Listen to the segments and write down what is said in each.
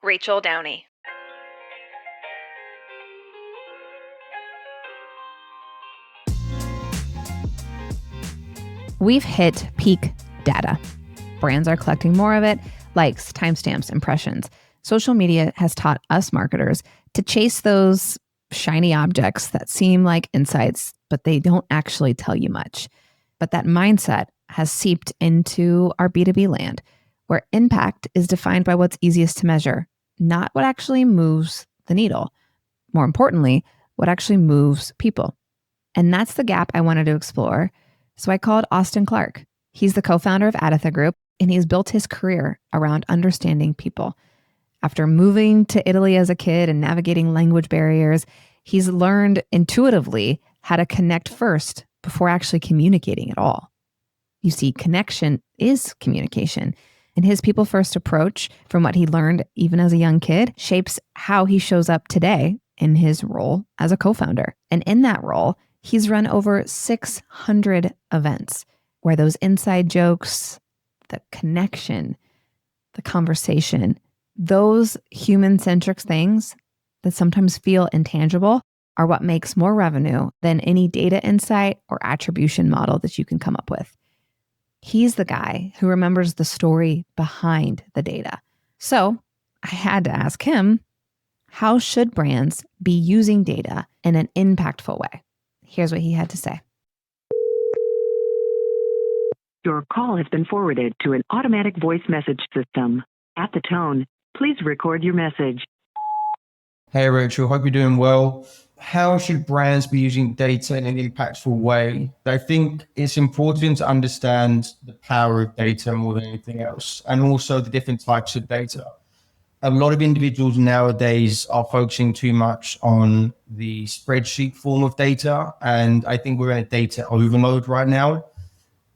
Rachel Downey. We've hit peak data. Brands are collecting more of it, likes, timestamps, impressions. Social media has taught us marketers to chase those shiny objects that seem like insights, but they don't actually tell you much. But that mindset has seeped into our B2B land, where impact is defined by what's easiest to measure, not what actually moves the needle. More importantly, what actually moves people. And that's the gap I wanted to explore. So I called Austen Clark. He's the co-founder of Adatha Group, and he's built his career around understanding people. After moving to Italy as a kid and navigating language barriers, he's learned intuitively how to connect first before actually communicating at all. You see, connection is communication. And his people-first approach, from what he learned even as a young kid, shapes how he shows up today in his role as a co-founder. And in that role, he's run over 600 events where those inside jokes, the connection, the conversation, those human-centric things that sometimes feel intangible are what makes more revenue than any data insight or attribution model that you can come up with. He's the guy who remembers the story behind the data. So I had to ask him, how should brands be using data in an impactful way? Here's what he had to say. Your call has been forwarded to an automatic voice message system. At the tone, please record your message. Hey Rachel, hope you're doing well. How should brands be using data in an impactful way? I think it's important to understand the power of data more than anything else, and also the different types of data. A lot of individuals nowadays are focusing too much on the spreadsheet form of data, and I think we're in a data overload right now.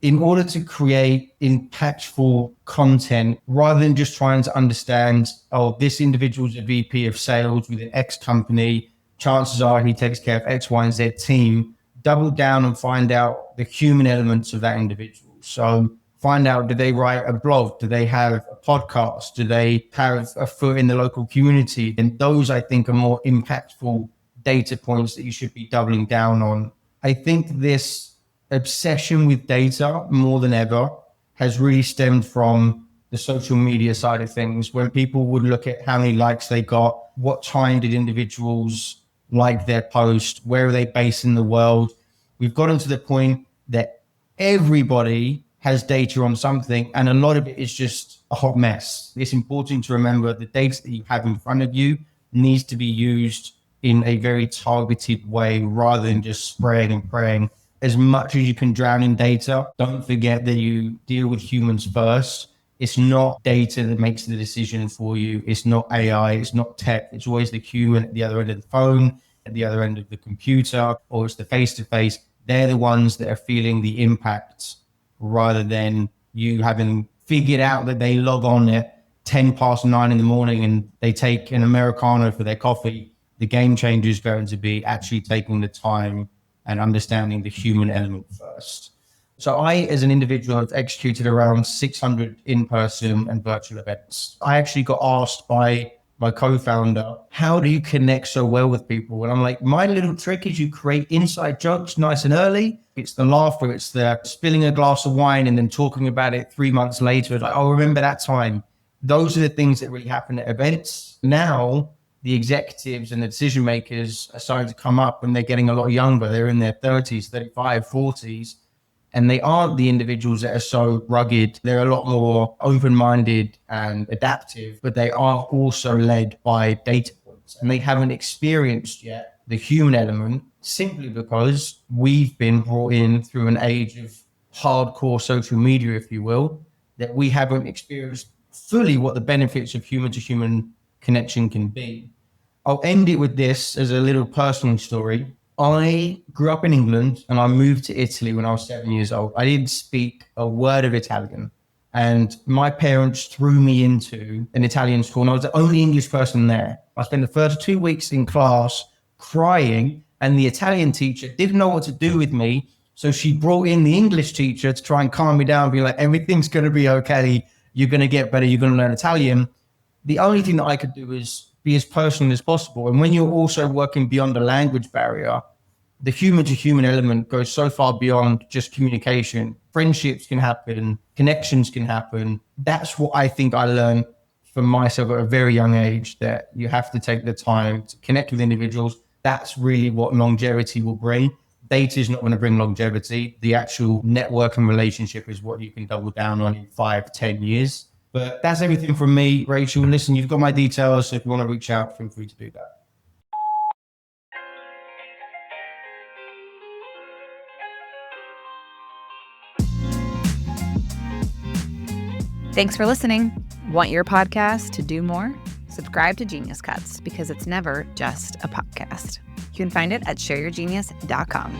In order to create impactful content, rather than just trying to understand, oh, this individual's a VP of sales with an X company, chances are he takes care of X, Y, and Z team, double down and find out the human elements of that individual. So find out, do they write a blog? Do they have a podcast? Do they have a foot in the local community? And those, I think, are more impactful data points that you should be doubling down on. I think this obsession with data more than ever has really stemmed from the social media side of things, when people would look at how many likes they got, what time did individuals like their post, where are they based in the world. We've gotten to the point that everybody has data on something, and a lot of it is just a hot mess. It's important to remember the data that you have in front of you needs to be used in a very targeted way rather than just spraying and praying. As much as you can drown in data, don't forget that you deal with humans first. It's not data that makes the decision for you. It's not AI, it's not tech. It's always the human at the other end of the phone, at the other end of the computer, or it's the face-to-face. They're the ones that are feeling the impact, rather than you having figured out that they log on at 9:10 in the morning and they take an Americano for their coffee. The game changer is going to be actually taking the time and understanding the human element first. So I, as an individual, have executed around 600 in-person and virtual events. I actually got asked by my co-founder, how do you connect so well with people? And I'm like, my little trick is you create inside jokes nice and early. It's the laughter, it's the spilling a glass of wine and then talking about it 3 months later. It's like, oh, remember that time. Those are the things that really happen at events. Now, the executives and the decision makers are starting to come up when they're getting a lot younger. They're in their 30s, 35, 40s, and they aren't the individuals that are so rugged. They're a lot more open-minded and adaptive, but they are also led by data points, and they haven't experienced yet the human element, simply because we've been brought in through an age of hardcore social media, if you will, that we haven't experienced fully what the benefits of human-to-human connection can be. I'll end it with this as a little personal story. I grew up in England and I moved to Italy when I was 7 years old. I didn't speak a word of Italian, and my parents threw me into an Italian school, and I was the only English person there. I spent the first 2 weeks in class crying, and the Italian teacher didn't know what to do with me. So she brought in the English teacher to try and calm me down, be like, everything's going to be okay. You're going to get better. You're going to learn Italian. the only thing that I could do is be as personal as possible. And when you're also working beyond the language barrier, the human to human element goes so far beyond just communication. Friendships can happen, connections can happen. That's what I think I learned from myself at a very young age, that you have to take the time to connect with individuals. That's really what longevity will bring. Data is not going to bring longevity. The actual network and relationship is what you can double down on in 5-10 years. But that's everything from me, Rachel. Listen, you've got my details, so if you want to reach out, feel free to do that. Thanks for listening. Want your podcast to do more? Subscribe to Genius Cuts, because it's never just a podcast. You can find it at shareyourgenius.com.